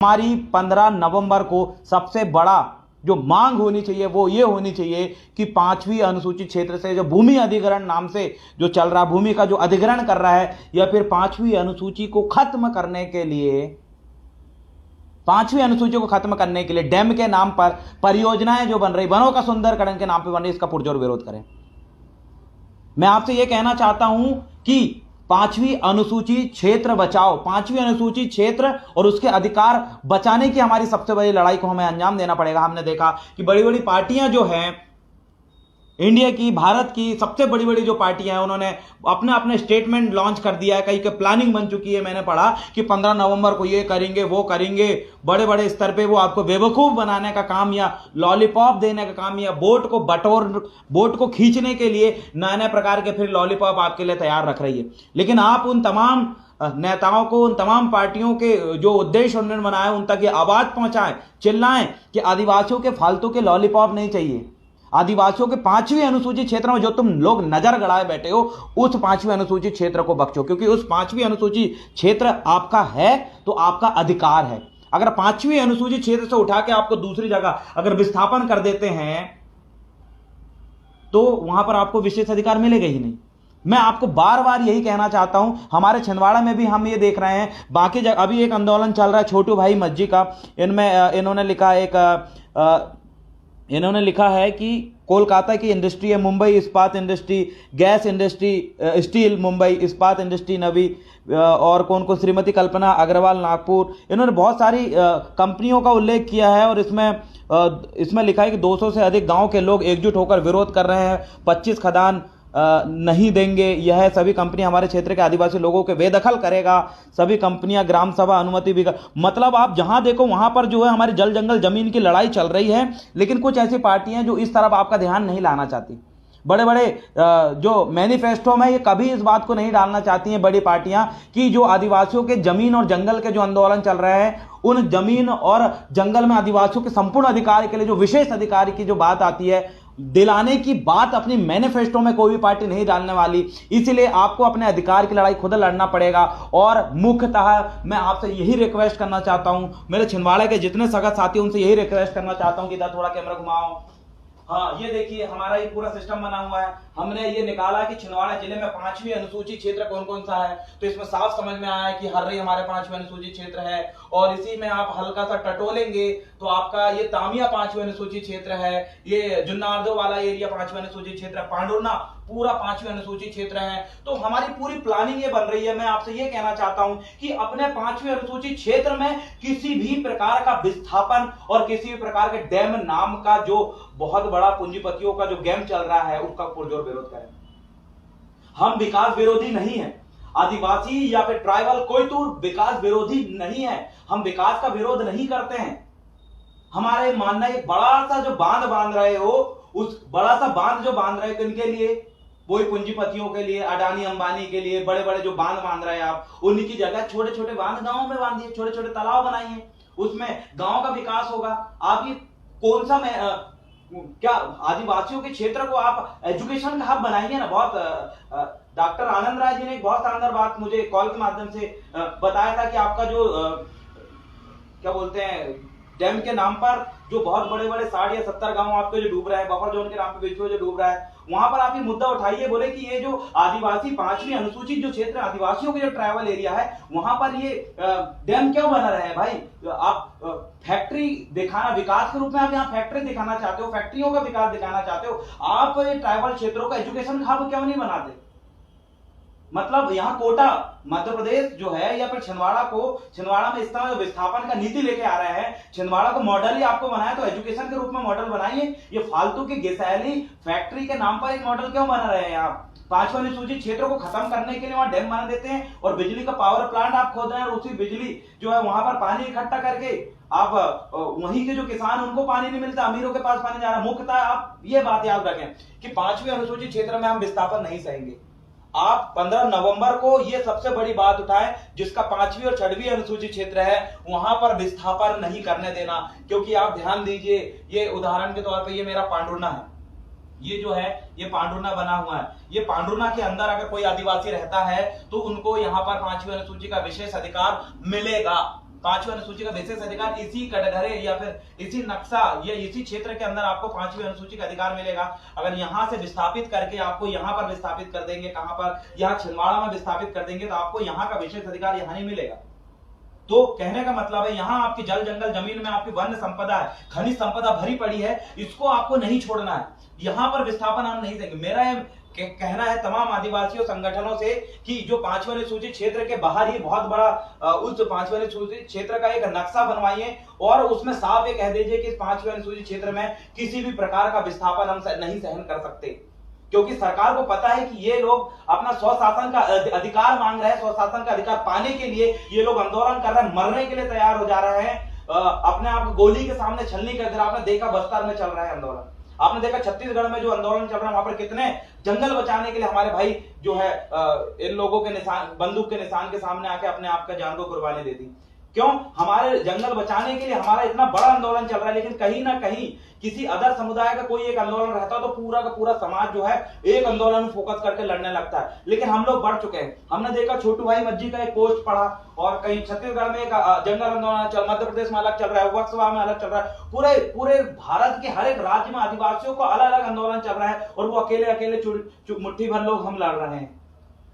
हमारी 15 नवंबर को सबसे बड़ा जो मांग होनी चाहिए वो ये होनी चाहिए कि 5वीं अनुसूचित क्षेत्र से जो भूमि अधिग्रहण नाम से जो चल रहा, भूमि का जो अधिग्रहण कर रहा है, या फिर 5वीं अनुसूची को खत्म करने के लिए, 5वीं अनुसूची को खत्म करने के लिए डैम के नाम पर परियोजनाएं जो बन रही, वनों का सुंदरकरण के नाम पर बन रही, इसका पुरजोर विरोध करें। मैं आपसे यह कहना चाहता हूं कि 5वीं अनुसूची क्षेत्र बचाओ, 5वीं अनुसूची क्षेत्र और उसके अधिकार बचाने की हमारी सबसे बड़ी लड़ाई को हमें अंजाम देना पड़ेगा। हमने देखा कि बड़ी बड़ी पार्टियां जो हैं, इंडिया की, भारत की सबसे बड़ी बड़ी जो पार्टियां हैं, उन्होंने अपने अपने स्टेटमेंट लॉन्च कर दिया है, कहीं की प्लानिंग बन चुकी है। मैंने पढ़ा कि 15 नवंबर को ये करेंगे, वो करेंगे, बड़े बड़े स्तर पे वो आपको बेवकूफ बनाने का काम या लॉलीपॉप देने का काम या वोट को खींचने के लिए नए नए प्रकार के फिर लॉलीपॉप आपके लिए तैयार रख रही है। लेकिन आप उन तमाम नेताओं को, उन तमाम पार्टियों के जो उद्देश्य उन्होंने बनाए, उन तक ये आवाज पहुंचाएं, चिल्लाएं कि आदिवासियों के फालतू के लॉलीपॉप नहीं चाहिए। आदिवासियों के 5वीं अनुसूचित क्षेत्र में जो तुम लोग नजर गड़ाए बैठे हो, उस 5वीं अनुसूचित क्षेत्र को बख्शो, क्योंकि उस 5वीं अनुसूचित क्षेत्र आपका है तो आपका अधिकार है। अगर 5वीं अनुसूचित क्षेत्र से उठा के आपको दूसरी जगह अगर विस्थापन कर देते हैं तो वहां पर आपको विशेष अधिकार मिलेगा ही नहीं। मैं आपको बार बार यही कहना चाहता हूं, हमारे छिंदवाड़ा में भी हम ये देख रहे हैं, बाकी जगह अभी एक आंदोलन चल रहा है छोटू भाई मज्जी का। इनमें इन्होंने लिखा है कि कोलकाता की इंडस्ट्री है, मुंबई इस्पात industry, gas industry, steel Mumbai, इस्पात इंडस्ट्री नवी, और कौन कौन, श्रीमती कल्पना अग्रवाल नागपुर। इन्होंने बहुत सारी कंपनियों का उल्लेख किया है और इसमें लिखा है कि 200 से अधिक गांव के लोग एकजुट होकर विरोध कर रहे हैं, 25 खदान नहीं देंगे। यह सभी कंपनी हमारे क्षेत्र के आदिवासी लोगों के बेदखल करेगा, सभी कंपनियां ग्राम सभा अनुमति भी मतलब आप जहां देखो वहां पर जो है हमारी जल जंगल जमीन की लड़ाई चल रही है। लेकिन कुछ ऐसी पार्टियां जो इस तरफ आपका ध्यान नहीं लाना चाहती, बड़े बड़े जो मैनिफेस्टो में ये कभी इस बात को नहीं डालना चाहती हैं बड़ी पार्टियां कि जो आदिवासियों के जमीन और जंगल के जो आंदोलन चल रहे हैं, उन जमीन और जंगल में आदिवासियों के संपूर्ण अधिकार के लिए जो विशेष अधिकार की जो बात आती है, दिलाने की बात अपनी मैनिफेस्टो में कोई भी पार्टी नहीं डालने वाली। इसलिए आपको अपने अधिकार की लड़ाई खुद लड़ना पड़ेगा। और मुख्यतः मैं आपसे यही रिक्वेस्ट करना चाहता हूं, मेरे छिंदवाड़ा के जितने सगा साथी उनसे यही रिक्वेस्ट करना चाहता हूं कि इधर थोड़ा कैमरा घुमाओ। हाँ, ये देखिए हमारा ये पूरा सिस्टम बना हुआ है। हमने ये निकाला कि छिंदवाड़ा जिले में 5वीं अनुसूचित क्षेत्र कौन कौन सा है, तो इसमें साफ समझ में आया है कि हर्री हमारे 5वीं अनुसूचित क्षेत्र है। और इसी में आप हल्का सा टटोलेंगे तो आपका ये तामिया 5वीं अनुसूचित क्षेत्र है, ये जुन्नारदो वाला एरिया 5वीं अनुसूचित क्षेत्र है, पांडुरना पूरा 5वीं अनुसूचित क्षेत्र है। तो हमारी पूरी प्लानिंग ये बन रही है। मैं आपसे ये कहना चाहता हूं कि अपने 5वीं अनुसूचित क्षेत्र में किसी भी प्रकार का विस्थापन और किसी भी प्रकार के डैम नाम का जो बहुत बड़ा पूंजीपतियों का जो गेम चल रहा है, उसका पुरजोर विरोध करें। हम विकास विरोधी नहीं है, आदिवासी या फिर ट्राइबल कोई तो विकास विरोधी नहीं है, हम विकास का विरोध नहीं करते हैं। हमारे मानना है बड़ा सा जो बांध बांध रहे हो, उस बड़ा सा बांध जो बांध रहे हो किनके लिए, वही पूंजीपतियों के लिए, अडानी अंबानी के लिए। बड़े बड़े जो बांध बांध रहे हैं आप, उन्हीं की जगह छोटे छोटे बांध गांव में बांधिए, छोटे छोटे तालाब बनाइए, उसमें गांव का विकास होगा। आप ये कौन सा क्या आदिवासियों के क्षेत्र को आप एजुकेशन का हब बनाएंगे ना। बहुत डॉक्टर आनंद राय जी ने एक बहुत शानदार बात मुझे कॉल के माध्यम से बताया था कि आपका जो क्या बोलते हैं, डैम के नाम पर जो बहुत बड़े बड़े 60 या 70 गांव आपके जो डूब रहे हैं, बफर जोन के नाम पे बीच में जो डूब रहा है, वहां पर आप ये मुद्दा उठाइए, बोले कि ये जो आदिवासी 5वीं अनुसूचित जो क्षेत्र आदिवासियों के जो ट्राइबल एरिया है, वहां पर ये डैम क्यों बना रहे हैं भाई। आप फैक्ट्री दिखाना, विकास के रूप में आप यहाँ फैक्ट्री दिखाना चाहते हो, फैक्ट्रियों का विकास दिखाना चाहते हो, आप ये ट्राइबल क्षेत्रों का एजुकेशन हब क्यों नहीं बनाते। मतलब यहाँ कोटा मध्य प्रदेश जो है या फिर छिंदवाड़ा में इस तरह विस्थापन का नीति लेके आ रहे हैं, छिंदवाड़ा को मॉडल ही आपको बनाया, तो एजुकेशन के रूप में मॉडल बनाइए। ये फालतू की गैसैली फैक्ट्री के नाम पर एक मॉडल क्यों बना रहे हैं आप। 5वीं अनुसूचित क्षेत्रों को खत्म करने के लिए वहां डैम बना देते हैं और बिजली का पावर प्लांट आप खोद रहे हैं, और उसी बिजली जो है वहां पर पानी इकट्ठा करके आप वहीं के जो किसान उनको पानी नहीं मिलता, अमीरों के पास पानी जा रहा है। मुख्यतः आप ये बात याद रखें कि 5वीं अनुसूचित क्षेत्र में हम विस्थापन नहीं सहेंगे। आप 15 नवंबर को ये सबसे बड़ी बात उठाएं, जिसका 5वीं और 6वीं अनुसूचित क्षेत्र है, वहां पर विस्थापन नहीं करने देना। क्योंकि आप ध्यान दीजिए, ये उदाहरण के तौर पे ये मेरा पांडुरना है, ये जो है ये पांडुरना बना हुआ है। ये पांडुरना के अंदर अगर कोई आदिवासी रहता है तो उनको यहाँ पर 5वीं अनुसूची का विशेष अधिकार मिलेगा। पांचवी अनुसूची का विशेष अधिकार इसी कटघरे या फिर इसी नक्शा या इसी क्षेत्र के अंदर आपको पांचवी अनुसूची का अधिकार मिलेगा। अगर यहां से विस्थापित करके आपको यहां पर विस्थापित कर देंगे, कहां पर, यहां छिंदवाड़ा में विस्थापित कर देंगे, तो आपको यहां का विशेष अधिकार यहां नहीं मिलेगा। तो कहने का मतलब है यहां आपकी जल जंगल जमीन में आपकी वन्य संपदा है, खनिज संपदा भरी पड़ी है, इसको आपको नहीं छोड़ना है, यहां पर विस्थापन हम नहीं देंगे। मेरा कहना है तमाम आदिवासियों संगठनों से कि जो पांचवी अनुसूची क्षेत्र के बाहर ही बहुत बड़ा उस पांचवी अनुसूची क्षेत्र का एक नक्शा बनवाइए और उसमें साफ ये कह दीजिए कि इस पांचवी अनुसूची क्षेत्र में किसी भी प्रकार का विस्थापन हम नहीं सहन कर सकते, क्योंकि सरकार को पता है कि ये लोग अपना स्वशासन का अधिकार मांग रहे हैं। स्वशासन का अधिकार पाने के लिए ये लोग आंदोलन कर रहे हैं, मरने के लिए तैयार हो जा रहे हैं, अपने आप को गोली के सामने छलनी कर दे रहे हैं। आपने देखा बस्तर में चल रहा है आंदोलन, आपने देखा छत्तीसगढ़ में जो आंदोलन चल रहा है वहां पर कितने जंगल बचाने के लिए हमारे भाई जो है इन लोगों के निशान, बंदूक के निशान के सामने आके अपने आप का जान को कुर्बानी दे दी। क्यों? हमारे जंगल बचाने के लिए हमारा इतना बड़ा आंदोलन चल रहा है, लेकिन कहीं ना कहीं किसी अदर समुदाय का कोई एक आंदोलन रहता तो पूरा का पूरा समाज जो है एक आंदोलन में फोकस करके लड़ने लगता है। लेकिन हम लोग बढ़ चुके हैं। हमने देखा छोटू भाई मज्जी का एक पोस्ट पढ़ा और कहीं छत्तीसगढ़ में एक जंगल आंदोलन चल, मध्य प्रदेश में अलग चल रहा है, वक्सवा में अलग चल रहा है, पूरे भारत के हर एक राज्य में आदिवासियों को अलग अलग आंदोलन चल रहा है और वो अकेले अकेले मुट्ठी भर लोग हम लड़ रहे हैं।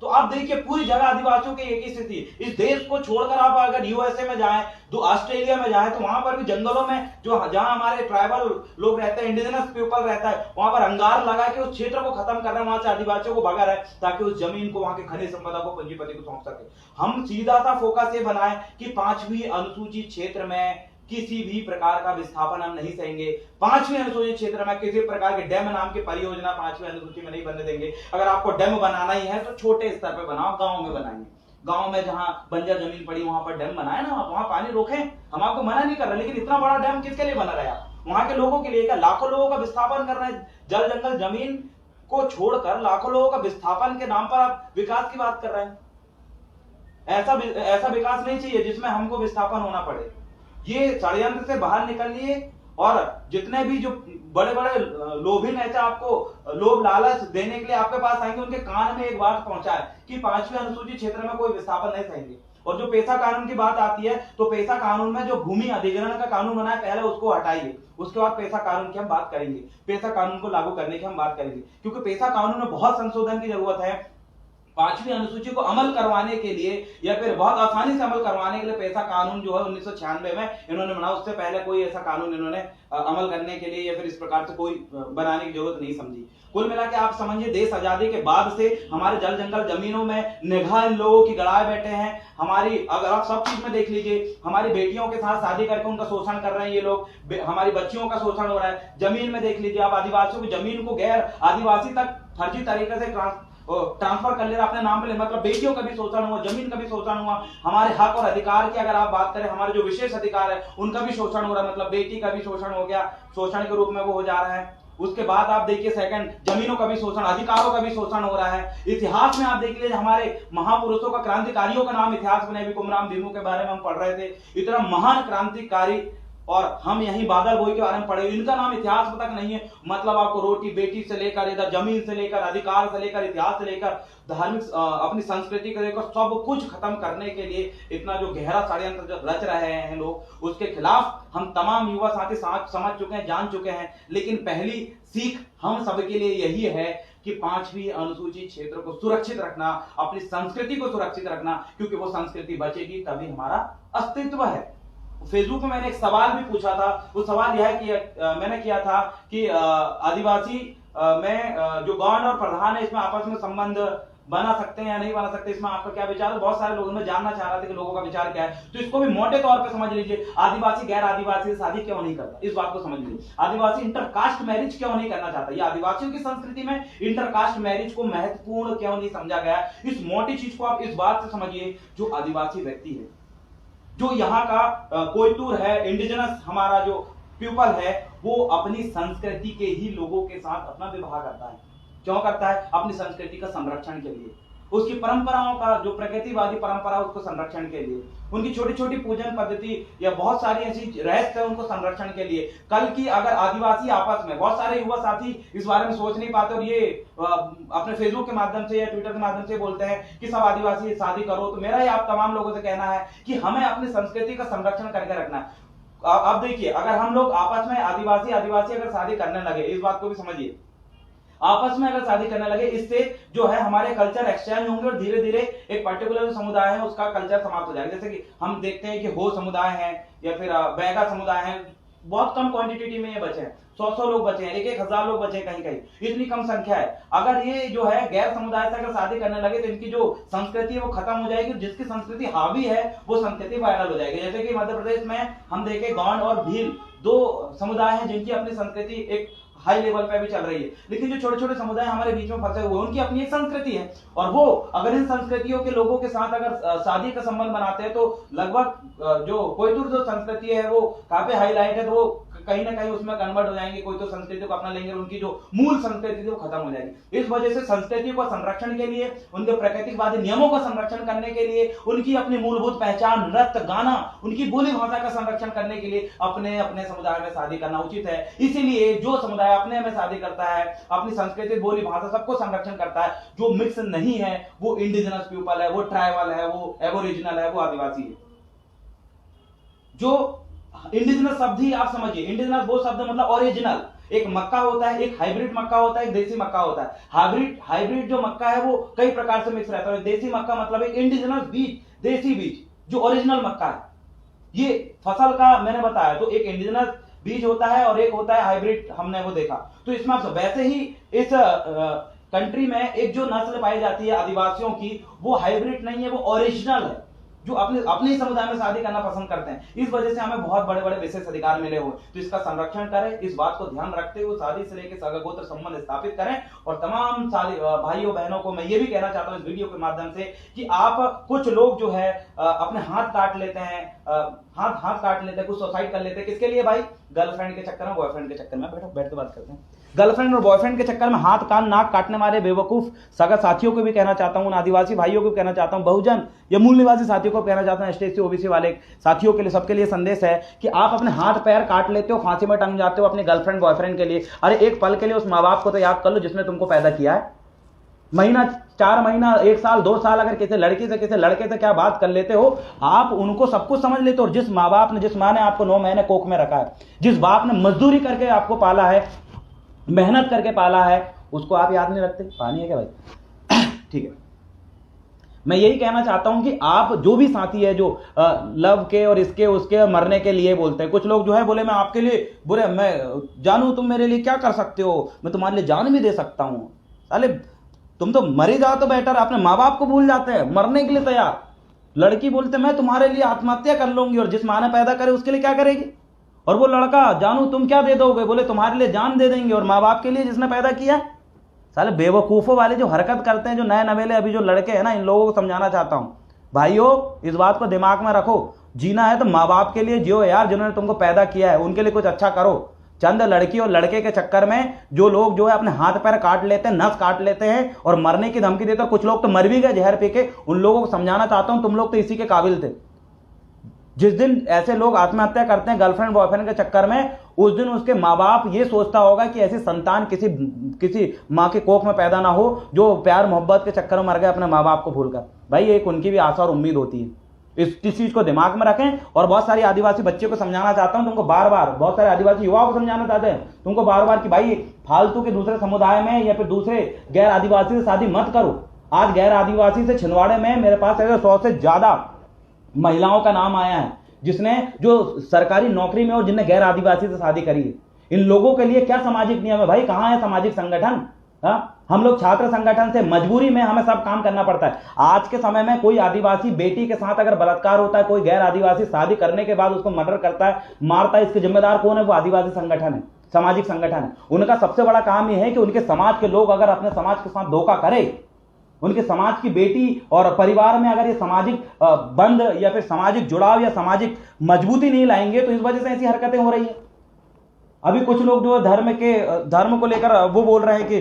तो आप देखिए पूरी जगह आदिवासियों की एक ही स्थिति। इस देश को छोड़कर आप अगर यूएसए में जाएं, ऑस्ट्रेलिया में जाएं, तो वहां पर भी जंगलों में जहां हमारे ट्राइबल लोग रहते हैं, इंडिजिनस पीपल रहता है, वहां पर अंगार लगा के उस क्षेत्र को खत्म कर रहे हैं, वहां से आदिवासियों को भगा रहे हैं ताकि उस जमीन को, वहां के खनिज संपदा को पंजीपति को सौंप सके। हम सीधा सा फोकस ये बनाए कि पांचवी अनुसूची क्षेत्र में किसी भी प्रकार का विस्थापन हम नहीं सहेंगे। पांचवी अनुसूची क्षेत्र में किसी प्रकार के डैम नाम की परियोजना पांचवी अनुसूची में नहीं बनने देंगे। अगर आपको डैम बनाना ही है तो छोटे स्तर पे बनाओ, गांव में बनाएंगे, गांव में जहां बंजर जमीन पड़ी वहां पर डैम बनाए ना, वहां पानी रोकें, हम आपको मना नहीं कर रहे, लेकिन इतना बड़ा डैम किसके लिए बना रहे आप? वहां के लोगों के लिए क्या? लाखों लोगों का विस्थापन कर रहे हैं। जल जंगल जमीन को छोड़कर लाखों लोगों का विस्थापन के नाम पर आप विकास की बात कर रहे हैं। ऐसा विकास नहीं चाहिए जिसमें हमको विस्थापन होना पड़े। ये षड्यंत्र से बाहर निकलिए और जितने भी जो बड़े बड़े लोभी नेता आपको लोभ लालच देने के लिए आपके पास आएंगे, उनके कान में एक बात पहुंचाए कि पांचवी अनुसूचित क्षेत्र में कोई विस्थापन नहीं सहेंगे। और जो पेशा कानून की बात आती है तो पेशा कानून में जो भूमि अधिग्रहण का कानून बना है पहले उसको हटाइए, उसके बाद पेशा कानून की हम बात करेंगे, पेशा कानून को लागू करने की हम बात करेंगे, क्योंकि पेशा कानून में बहुत संशोधन की जरूरत है। पांचवी अनुसूची को अमल करवाने के लिए या फिर बहुत आसानी से अमल करवाने के लिए पेशा कानून जो है 1996 में इन्होंने बनाया, उससे पहले कोई ऐसा कानून इन्होंने अमल करने के लिए या फिर इस प्रकार से कोई बनाने की जरूरत नहीं समझी। कुल मिला के आप समझिए देश आजादी के बाद से हमारे जल जंगल जमीनों में निगाह इन लोगों की गड़ाए बैठे हैं। हमारी, अगर आप सब चीज में देख लीजिए, हमारी बेटियों के साथ शादी करके उनका शोषण कर रहे हैं ये लोग, हमारी बच्चियों का शोषण हो रहा है। जमीन में देख लीजिए आप, आदिवासियों की जमीन को गैर आदिवासी तक फर्जी तरीके से ट्रांसफर कर ले रहा अपने नाम पे, मतलब बेटियों का भी शोषण हुआ, जमीन का भी शोषण हुआ। हमारे हक और अधिकार की अगर आप बात करें, हमारे जो विशेष अधिकार है उनका भी शोषण हो रहा है, मतलब बेटी का भी शोषण हो गया, शोषण के रूप में वो हो जा रहा है। उसके बाद आप देखिए सेकंड, जमीनों का भी शोषण, अधिकारों का भी शोषण हो रहा है। इतिहास में आप देख लीजिए, हमारे महापुरुषों का, क्रांतिकारियों का नाम इतिहास में, अभी कुमराम भीमू के बारे में हम पढ़ रहे थे, इतना महान क्रांतिकारी, और हम यही बादल बोई के बारे में पढ़े, इनका नाम इतिहास में तक नहीं है। मतलब आपको रोटी बेटी से लेकर, इधर जमीन से लेकर, अधिकार से लेकर, इतिहास से लेकर, धार्मिक अपनी संस्कृति को लेकर सब कुछ खत्म करने के लिए इतना जो गहरा षड्यंत्र रच रहे हैं लोग, उसके खिलाफ हम तमाम युवा साथी समझ चुके हैं, जान चुके हैं। लेकिन पहली सीख हम सबके लिए यही है कि पांचवी अनुसूचित क्षेत्र को सुरक्षित रखना, अपनी संस्कृति को सुरक्षित रखना, क्योंकि वो संस्कृति बचेगी तभी हमारा अस्तित्व है। फेसबुक में मैंने एक सवाल भी पूछा था, वो सवाल यह है कि मैंने किया था कि आदिवासी में जो गौंड और प्रधान है इसमें आपस में संबंध बना सकते हैं या नहीं बना सकते, इसमें आपका क्या विचार है? बहुत सारे लोगों में जानना चाह रहे थे कि लोगों का विचार क्या है। तो इसको भी मोटे तौर पे समझ लीजिए, आदिवासी गैर आदिवासी से शादी क्यों नहीं करता, इस बात को समझ लीजिए। आदिवासी इंटरकास्ट मैरिज क्यों नहीं करना चाहता, ये आदिवासियों की संस्कृति में इंटरकास्ट मैरिज को महत्वपूर्ण क्यों नहीं समझा गया, इस मोटी चीज को आप इस बात से समझिए। जो आदिवासी व्यक्ति है, जो यहाँ का कोयतूर है, इंडिजिनस हमारा जो पीपल है, वो अपनी संस्कृति के ही लोगों के साथ अपना विवाह करता है। क्यों करता है? अपनी संस्कृति का संरक्षण के लिए। उसकी परंपराओं का, जो प्रकृतिवादी परंपरा, उसको संरक्षण के लिए, उनकी छोटी छोटी पूजन पद्धति या बहुत सारी ऐसी रहस्य है उनको संरक्षण के लिए। कल की अगर आदिवासी आपस में, बहुत सारे युवा साथी इस बारे में सोच नहीं पाते और ये अपने फेसबुक के माध्यम से या ट्विटर के माध्यम से बोलते हैं कि सब आदिवासी शादी करो। तो मेरा ये आप तमाम लोगों से कहना है कि हमें अपनी संस्कृति का संरक्षण करके रखना है। अब देखिए, अगर हम लोग आपस में आदिवासी अगर शादी करने लगे, इस बात को भी समझिए, आपस में अगर शादी करने लगे, इससे जो है हमारे कल्चर एक्सचेंज होंगे और धीरे धीरे एक पर्टिकुलर जो समुदाय है उसका कल्चर समाप्त हो जाएगा। जैसे कि हम देखते हैं कि हो समुदाय है या फिर बैगा समुदाय है, बहुत कम क्वांटिटी में ये बचे हैं, 100 लोग बचे हैं, 1,000 लोग बचे हैं, कहीं कहीं इतनी कम संख्या है। अगर ये जो है गैर समुदाय से अगर शादी करने लगे तो इनकी जो संस्कृति है वो खत्म हो जाएगी, जिसकी संस्कृति हावी है वो संस्कृति वायरल हो जाएगी। जैसे कि मध्य प्रदेश में हम देखें, गौंड और भील 2 समुदाय हैं जिनकी अपनी संस्कृति एक हाई लेवल पे भी चल रही है, लेकिन जो छोटे छोटे समुदाय हमारे बीच में फंसे हुए, उनकी अपनी एक संस्कृति है और वो अगर इन संस्कृतियों के लोगों के साथ अगर शादी का संबंध बनाते हैं तो लगभग जो कोयतुर जो संस्कृति है वो काफी हाईलाइट है, तो वो कहीं ना कहीं उसमें कन्वर्ट हो जाएंगे, कोई तो संस्कृति को अपना लेंगे, उनकी जो मूल संस्कृति थी वो खत्म हो जाएगी। इस वजह से संस्कृति को संरक्षण के लिए, उनके प्राकृतिकवादी नियमों का संरक्षण करने के लिए, उनकी अपनी मूलभूत पहचान, नृत्य, गाना, उनकी बोली भाषा का संरक्षण करने के लिए अपने अपने समुदाय में शादी करना उचित है। इसीलिए जो समुदाय अपने में शादी करता है, अपनी संस्कृति, बोली भाषा सबको संरक्षण करता है, जो मिक्स नहीं है वो इंडिजिनस पीपल है, वो ट्राइबल है, वो एबोरिजिनल है, वो आदिवासी है। जो इंडिजिनस शब्द ही आप समझिए, इंडिजिनस वो शब्द मतलब ओरिजिनल। एक मक्का होता है, एक हाइब्रिड मक्का होता है, एक देसी मक्का होता है। हाइब्रिड जो मक्का है वो कई प्रकार से मिक्स रहता है। देसी मक्का मतलब एक इंडिजिनस बीज, देसी बीज, जो ओरिजिनल मक्का है। ये फसल का मैंने बताया, तो एक इंडिजिनस बीज होता है और एक होता है हाइब्रिड, हमने वो देखा। तो इसमें वैसे ही इस कंट्री में एक जो नस्ल पाई जाती है आदिवासियों की, वो हाइब्रिड नहीं है, वो ओरिजिनल है, जो अपने ही समुदाय में शादी करना पसंद करते हैं। इस वजह से हमें बहुत बड़े बड़े विशेष अधिकार मिले हुए, तो इसका संरक्षण करें। इस बात को ध्यान रखते हुए शादी से लेकर सगागोत्र संबंध स्थापित करें। और तमाम भाइयों बहनों को मैं ये भी कहना चाहता हूं इस वीडियो के माध्यम से कि आप, कुछ लोग जो है अपने हाथ काट लेते हैं, हाथ काट लेते हैं, कुछ सुसाइड कर लेते हैं। किसके लिए भाई? गर्लफ्रेंड के चक्कर में, बॉयफ्रेंड के चक्कर में। बैठ के बात करते हैं। गर्लफ्रेंड और बॉयफ्रेंड के चक्कर में हाथ कान नाक काटने वाले बेवकूफ सगा साथियों को भी कहना चाहता हूं, आदिवासी भाइयों को भी कहना चाहता हूं, बहुजन या मूल निवासी साथियों को कहना चाहता हूं, एसटी ओबीसी वाले साथियों के लिए, सबके लिए संदेश है कि आप अपने हाथ पैर काट लेते हो, फांसी में टंग जाते हो अपने गर्लफ्रेंड बॉयफ्रेंड के लिए। अरे एक पल के लिए उस माँ बाप को तो याद कर लो जिसने तुमको पैदा किया है। महीना, 4 महीना, 1 साल, 2 साल अगर किसी लड़की से, किसी लड़के से क्या बात कर लेते हो, आप उनको सब कुछ समझ लेते हो। जिस माँ बाप ने, जिस माँ ने आपको 9 महीने कोख में रखा है, जिस बाप ने मजदूरी करके आपको पाला है, मेहनत करके पाला है, उसको आप याद नहीं रखते। पानी है क्या भाई? ठीक है। मैं यही कहना चाहता हूं कि आप जो भी साथी है जो लव के और इसके उसके मरने के लिए बोलते हैं, कुछ लोग जो है बोले मैं आपके लिए बुरे, मैं जानू तुम मेरे लिए क्या कर सकते हो, मैं तुम्हारे लिए जान भी दे सकता हूं। अरे तुम तो मरे जाओ तो बेटर, अपने माँ बाप को भूल जाते हैं, मरने के लिए तैयार। लड़की बोलते मैं तुम्हारे लिए आत्महत्या कर लूंगी, और जिस माँ ने पैदा करे उसके लिए क्या करेगी? और वो लड़का, जानू तुम क्या दे दोगे? बोले तुम्हारे लिए जान दे देंगे, और माँ बाप के लिए जिसने पैदा किया। साले बेवकूफों वाले जो हरकत करते हैं, जो नए नवेले अभी जो लड़के हैं ना, इन लोगों को समझाना चाहता हूं, भाइयों इस बात को दिमाग में रखो। जीना है तो माँ बाप के लिए जियो यार, जिन्होंने तुमको पैदा किया है, उनके लिए कुछ अच्छा करो। चंद लड़की और लड़के के चक्कर में जो लोग जो है अपने हाथ पैर काट लेते हैं, नस काट लेते हैं और मरने की धमकी देते हैं, कुछ लोग तो मर भी गए जहर पी के। उन लोगों को समझाना चाहता हूं, तुम लोग तो इसी के काबिल थे। जिस दिन ऐसे लोग आत्महत्या करते हैं गर्लफ्रेंड बॉयफ्रेंड के चक्कर में, उस दिन उसके माँ बाप ये सोचता होगा कि ऐसी संतान किसी माँ के कोख में पैदा ना हो जो प्यार मोहब्बत के चक्कर में मर गए अपने माँ बाप को भूलकर। भाई एक उनकी भी आशा और उम्मीद होती है। इस चीज को दिमाग में रखें। और बहुत सारी आदिवासी बच्चों को समझाना चाहता हूं, तुमको बार बार, बहुत सारे आदिवासी युवाओं को समझाना चाहते हैं तुमको बार बार कि भाई फालतू के दूसरे समुदाय में या फिर दूसरे गैर आदिवासी से शादी मत करो। आज गैर आदिवासी से छिंदवाड़े में मेरे पास 100 से ज्यादा महिलाओं का नाम आया है जिसने, जो सरकारी नौकरी में और जिनने गैर आदिवासी से शादी करी है। इन लोगों के लिए क्या सामाजिक नियम है भाई? कहां है सामाजिक संगठन? हम लोग छात्र संगठन से मजबूरी में हमें सब काम करना पड़ता है। आज के समय में कोई आदिवासी बेटी के साथ अगर बलात्कार होता है, कोई गैर आदिवासी शादी करने के बाद उसको मर्डर करता है, मारता है, इसके जिम्मेदार कौन है? वो आदिवासी संगठन है, सामाजिक संगठन है। उनका सबसे बड़ा काम यह है कि उनके समाज के लोग अगर अपने समाज के साथ धोखा करें, उनके समाज की बेटी और परिवार में अगर ये सामाजिक बंध या फिर सामाजिक जुड़ाव या सामाजिक मजबूती नहीं लाएंगे, तो इस वजह से ऐसी हरकतें हो रही है। अभी कुछ लोग जो धर्म को लेकर वो बोल रहे हैं कि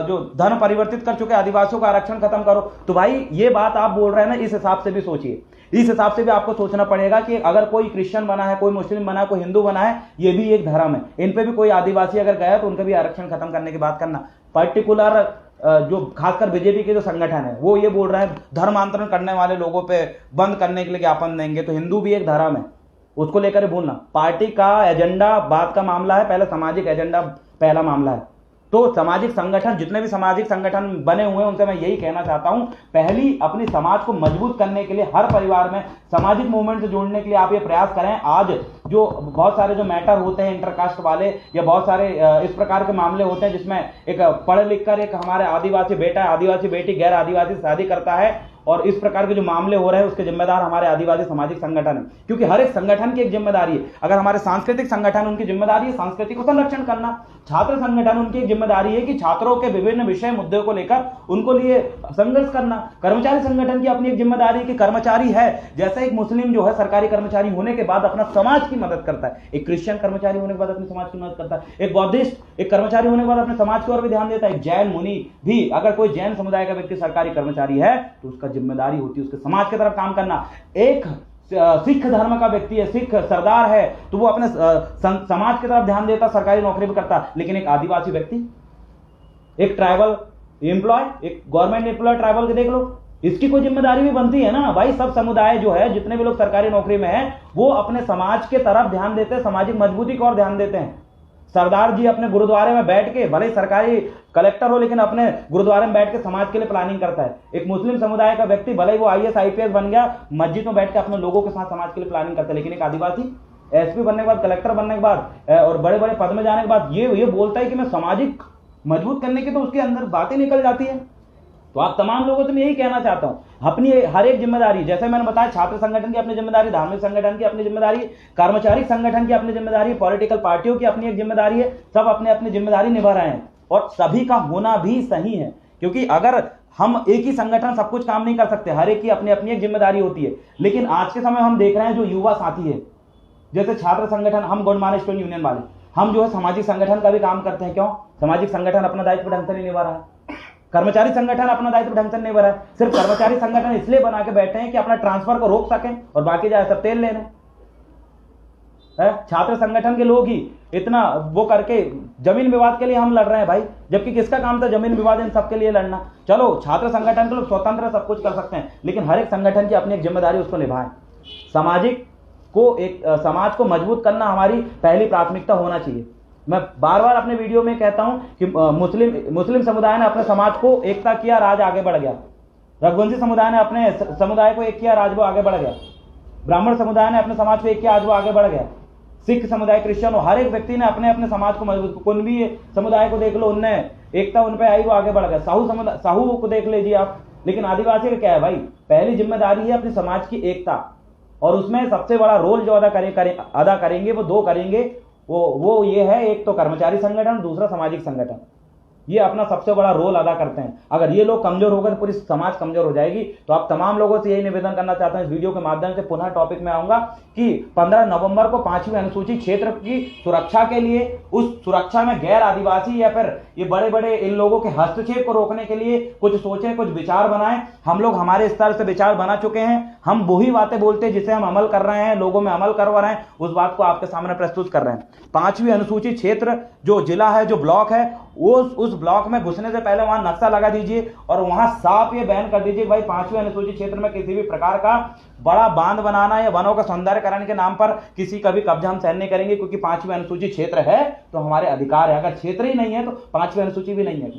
जो धर्म परिवर्तित कर चुके आदिवासियों का आरक्षण खत्म करो। तो भाई ये बात आप बोल रहे हैं ना, इस हिसाब से भी सोचिए, इस हिसाब से भी आपको सोचना पड़ेगा कि अगर कोई क्रिश्चियन बना है, कोई मुस्लिम बना है, कोई हिंदू बना है, ये भी एक धर्म है, इन पे भी कोई आदिवासी अगर गया तो उनका भी आरक्षण खत्म करने की बात करना। पर्टिकुलर जो खासकर बीजेपी के जो संगठन है वो ये बोल रहे हैं धर्मांतरण करने वाले लोगों पे बंद करने के लिए ज्ञापन देंगे। तो हिंदू भी एक धर्म है, उसको लेकर भूलना। पार्टी का एजेंडा बात का मामला है, पहले सामाजिक एजेंडा पहला मामला है। तो सामाजिक संगठन, जितने भी सामाजिक संगठन बने हुए हैं उनसे मैं यही कहना चाहता हूं, पहली अपनी समाज को मजबूत करने के लिए हर परिवार में सामाजिक मूवमेंट से जोड़ने के लिए आप ये प्रयास करें। आज जो बहुत सारे जो मैटर होते हैं इंटरकास्ट वाले या बहुत सारे इस प्रकार के मामले होते हैं जिसमें एक पढ़ लिख कर एक हमारे आदिवासी बेटा, आदिवासी बेटी गैर आदिवासी शादी करता है, और इस प्रकार के जो मामले हो रहे हैं उसके जिम्मेदार हमारे आदिवासी सामाजिक संगठन है। क्योंकि हर एक संगठन की एक जिम्मेदारी है। अगर हमारे सांस्कृतिक संगठन, उनकी जिम्मेदारी है संस्कृति को संरक्षण करना। छात्र संगठन, उनकी एक जिम्मेदारी है कि छात्रों के विभिन्न विषय मुद्दों को लेकर उनको लिए संघर्ष करना। कर्मचारी संगठन की अपनी एक जिम्मेदारी है कि कर्मचारी है, जैसे एक मुस्लिम जो है सरकारी कर्मचारी होने के बाद अपना समाज की मदद करता है, एक क्रिश्चियन कर्मचारी होने के बाद अपने समाज की मदद करता है, एक बौद्धिस्ट एक कर्मचारी होने के बाद अपने समाज की ओर भी ध्यान देता है, एक जैन मुनि भी, अगर कोई जैन समुदाय का व्यक्ति सरकारी कर्मचारी है तो उसका जिम्मेदारी होती है उसके समाज की तरफ काम करना। एक सिख धर्म का व्यक्ति है, सिख सरदार है, तो वो अपने समाज की तरफ ध्यान देता, सरकारी नौकरी भी करता। लेकिन एक आदिवासी व्यक्ति, एक ट्राइबल एम्प्लॉय, एक गवर्नमेंट एम्प्लॉय ट्राइबल के देख लो, इसकी कोई जिम्मेदारी भी बनती है ना भाई। सब समुदाय जो है, जितने भी लोग सरकारी नौकरी में हैं, वो अपने समाज के तरफ ध्यान देते हैं, सामाजिक मजबूती की ओर ध्यान देते हैं। सरदार जी अपने गुरुद्वारे में बैठ के, भले सरकारी कलेक्टर हो, लेकिन अपने गुरुद्वारे में बैठ के समाज के लिए प्लानिंग करता है। एक मुस्लिम समुदाय का व्यक्ति भले ही वो IAS IPS बन गया, मस्जिद में बैठ के अपने लोगों के साथ समाज के लिए प्लानिंग करता है। लेकिन एक आदिवासी SP बनने के बाद, कलेक्टर बनने के बाद और बड़े बड़े पद में जाने के बाद ये बोलता है कि मैं सामाजिक मजबूत करने की, तो उसके अंदर बातें निकल जाती है। तो आप तमाम लोगों से मैं यही कहना चाहता हूं, अपनी हर एक जिम्मेदारी, जैसे मैंने बताया छात्र संगठन की अपनी जिम्मेदारी, धार्मिक संगठन की अपनी जिम्मेदारी, कर्मचारी संगठन की अपनी जिम्मेदारी, पॉलिटिकल पार्टियों की अपनी एक जिम्मेदारी है। सब अपने अपनी जिम्मेदारी निभा रहे हैं और सभी का होना भी सही है। क्योंकि अगर हम एक ही संगठन सब कुछ काम नहीं कर सकते, हर एक की अपनी अपनी एक जिम्मेदारी होती है। लेकिन आज के समय हम देख रहे हैं जो युवा साथी है, जैसे छात्र संगठन, हम गोंडमाना स्टूडेंट यूनियन वाले, हम जो है सामाजिक संगठन का भी काम करते हैं। क्यों? सामाजिक संगठन अपना दायित्व ढंग से नहीं निभा रहा है, कर्मचारी संगठन अपना दायित्व ढंग से नहीं निभा रहा है। सिर्फ कर्मचारी संगठन इसलिए बना के बैठे हैं कि अपना ट्रांसफर को रोक सकें और बाकी जाए सब तेल लेने। छात्र संगठन के लोग ही इतना वो करके जमीन विवाद के लिए हम लड़ रहे हैं भाई, जबकि किसका काम था जमीन विवाद इन सबके लिए लड़ना। चलो छात्र संगठन के लोग स्वतंत्र सब कुछ कर सकते हैं, लेकिन हर एक संगठन की अपनी एक जिम्मेदारी, उसको निभाएं। सामाजिक को एक समाज को मजबूत करना हमारी पहली प्राथमिकता होना चाहिए। मैं बार बार अपने वीडियो में कहता हूं कि मुस्लिम समुदाय ने अपने समाज को एकता किया, राज आगे बढ़ गया। रघुवंशी समुदाय ने अपने समुदाय को एक किया, राज वो आगे बढ़ गया। ब्राह्मण समुदाय ने अपने समाज को एक किया, आज वो आगे बढ़ गया। सिख समुदाय, क्रिश्चियन, हर एक व्यक्ति ने अपने अपने समाज को मजबूत, कुनबी समुदाय को देख लो, उनने एकता उन पे आई, वो आगे बढ़ गया। साहू को देख लीजिए आप। लेकिन आदिवासी का क्या है भाई, पहली जिम्मेदारी है अपने समाज की एकता, और उसमें सबसे बड़ा रोल जो अदा करेंगे वो दो करेंगे। वो ये है, एक तो कर्मचारी संगठन, दूसरा सामाजिक संगठन। ये अपना सबसे बड़ा रोल अदा करते हैं। अगर ये लोग कमजोर होकर पूरी समाज कमजोर हो जाएगी। तो आप तमाम लोगों से यही निवेदन करना चाहता हूं, इस वीडियो के माध्यम से पुनः टॉपिक में आऊंगा कि 15 नवंबर को 5वीं अनुसूचित क्षेत्र की सुरक्षा के लिए, उस सुरक्षा में गैर आदिवासी या फिर ये बड़े बड़े इन लोगों के हस्तक्षेप को रोकने के लिए कुछ सोचें, कुछ विचार बनाएं। हम लोग हमारे स्तर से विचार बना चुके हैं, हम वही बातें बोलते हैं जिसे हम अमल कर रहे हैं, लोगों में अमल करवा रहे हैं, उस बात को आपके सामने प्रस्तुत कर रहे हैं। 5वीं अनुसूचित क्षेत्र जो जिला है, जो ब्लॉक है, उस ब्लॉक में घुसने से पहले वहां नक्शा लगा दीजिए और वहां साफ ये बैन कर दीजिए भाई 5वीं अनुसूचित क्षेत्र में किसी भी प्रकार का बड़ा बांध बनाना या वनों का सौंदर्यकरण के नाम पर किसी का भी कब्जा हम सहन नहीं करेंगे। क्योंकि 5वीं अनुसूचित क्षेत्र है तो हमारे अधिकार है, अगर क्षेत्र ही नहीं है तो 5वीं अनुसूची भी नहीं है।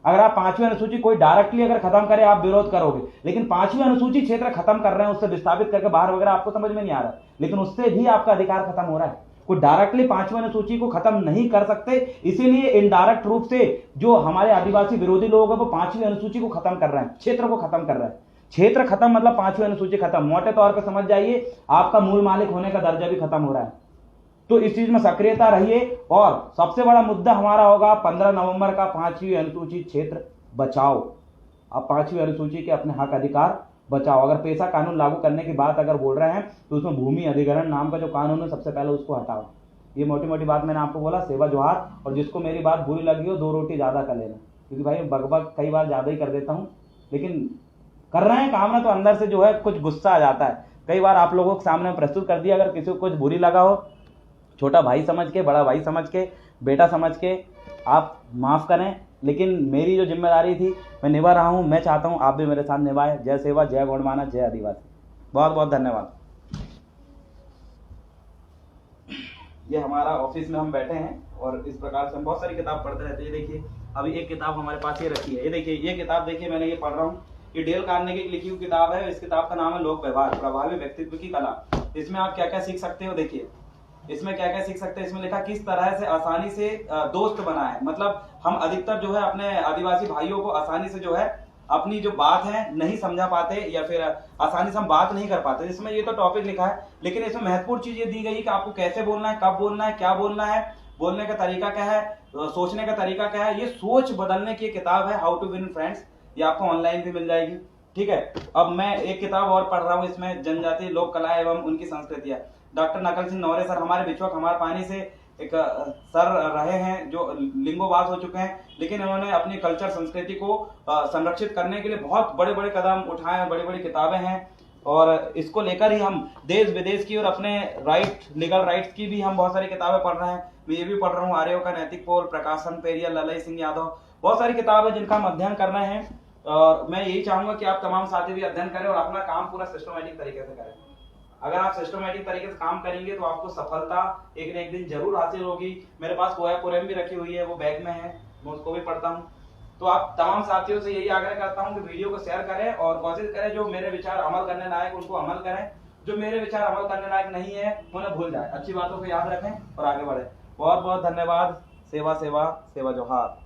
अगर आप 5वीं अनुसूची कोई डायरेक्टली अगर खत्म करे आप विरोध करोगे, लेकिन 5वीं अनुसूची क्षेत्र खत्म कर रहे हैं, उससे विस्थापित करके बाहर वगैरह, आपको समझ में नहीं आ रहा है, लेकिन उससे भी आपका अधिकार खत्म हो रहा है। कोई डायरेक्टली 5वीं अनुसूची को खत्म नहीं कर सकते, इसीलिए इनडायरेक्ट रूप से जो हमारे आदिवासी विरोधी लोग हैं वो 5वीं अनुसूची को खत्म कर रहे हैं, क्षेत्र को खत्म कर रहे हैं। क्षेत्र खत्म मतलब 5वीं अनुसूची खत्म, मोटे तौर पर समझ जाइए आपका मूल मालिक होने का दर्जा भी खत्म हो रहा है। तो इस चीज में सक्रियता रहिए। और सबसे बड़ा मुद्दा हमारा होगा 15 नवंबर का 5वीं अनुसूचित क्षेत्र बचाओ। आप 5वीं अनुसूची के अपने हक अधिकार बचाओ। अगर पेशा कानून लागू करने की बात अगर बोल रहे हैं तो उसमें भूमि अधिग्रहण नाम का जो कानून है सबसे पहले उसको हटाओ। ये मोटी मोटी बात मैंने आपको बोला, सेवा जोहार। और जिसको मेरी बात बुरी लगी हो 2 रोटी ज़्यादा कर लेना, क्योंकि भाई बकबक कई बार ज़्यादा ही कर देता हूँ, लेकिन कर रहे हैं काम ना तो अंदर से जो है कुछ गुस्सा आ जाता है। कई बार आप लोगों के सामने प्रस्तुत कर दिया, अगर किसी को कुछ बुरी लगा हो, छोटा भाई समझ के, बड़ा भाई समझ के, बेटा समझ के आप माफ़ करें। लेकिन मेरी जो जिम्मेदारी थी मैं निभा रहा हूँ, मैं चाहता हूँ आप भी मेरे साथ निभाएं। जय सेवा, जय गौड़माना, जय आदिवासी। बहुत बहुत धन्यवाद। ये हमारा ऑफिस में हम बैठे हैं और इस प्रकार से हम बहुत सारी किताब पढ़ते रहते हैं। देखिए अभी एक किताब हमारे पास ये रखी है, ये देखिए ये किताब देखिए मैंने ये पढ़ रहा हूँ, ये डेल कार्नेगी की लिखी हुई किताब है। इस किताब का नाम है लोक व्यवहार, प्रभावी व्यक्तित्व की कला। इसमें आप क्या क्या सीख सकते हो, देखिए इसमें क्या क्या सीख सकते हैं। इसमें लिखा किस तरह से आसानी से दोस्त बनाए, मतलब हम अधिकतर जो है अपने आदिवासी भाइयों को आसानी से जो है अपनी जो बात है नहीं समझा पाते या फिर आसानी से हम बात नहीं कर पाते। इसमें ये तो टॉपिक लिखा है, लेकिन इसमें महत्वपूर्ण चीज ये दी गई कि आपको कैसे बोलना है, कब बोलना है, क्या बोलना है, बोलने का तरीका क्या है, सोचने का तरीका क्या है। ये सोच बदलने की किताब है, हाउ टू विन फ्रेंड्स। ये आपको ऑनलाइन भी मिल जाएगी, ठीक है। अब मैं एक किताब और पढ़ रहा हूँ, इसमें जनजातीय लोक कला एवं उनकी संस्कृतियां। डॉक्टर नकल सिंह नौरे सर हमारे विश्वक हमारे पानी से एक सर रहे हैं जो लिंगोबाज हो चुके हैं, लेकिन उन्होंने अपनी कल्चर संस्कृति को संरक्षित करने के लिए बहुत बड़े बड़े कदम उठाए हैं, बड़ी बड़ी किताबें हैं। और इसको लेकर ही हम देश विदेश की और अपने लीगल राइट्स की भी हम बहुत सारी किताबें पढ़ रहे हैं। मैं ये भी पढ़ रहा हूँ आर्यों का नैतिक पोल, प्रकाशन पेरिया, ललई सिंह यादव, बहुत सारी किताबें जिनका हम अध्ययन कर रहे हैं। और मैं यही चाहूंगा कि आप तमाम साथी भी अध्ययन करें और अपना काम पूरा सिस्टमेटिक तरीके से करें। अगर आप सिस्टमेटिक तरीके से काम करेंगे तो आपको सफलता एक न एक दिन जरूर हासिल होगी। मेरे पास पोया पोएम भी रखी हुई है, वो बैग में है, मैं उसको भी पढ़ता हूँ। तो आप तमाम साथियों से यही आग्रह करता हूँ कि वीडियो को शेयर करें और कोशिश करें जो मेरे विचार अमल करने लायक उनको अमल करें, जो मेरे विचार अमल करने लायक नहीं है उन्हें भूल जाए। अच्छी बातों को याद रखें और आगे बढ़े। बहुत बहुत धन्यवाद। सेवा सेवा, सेवा जोहार।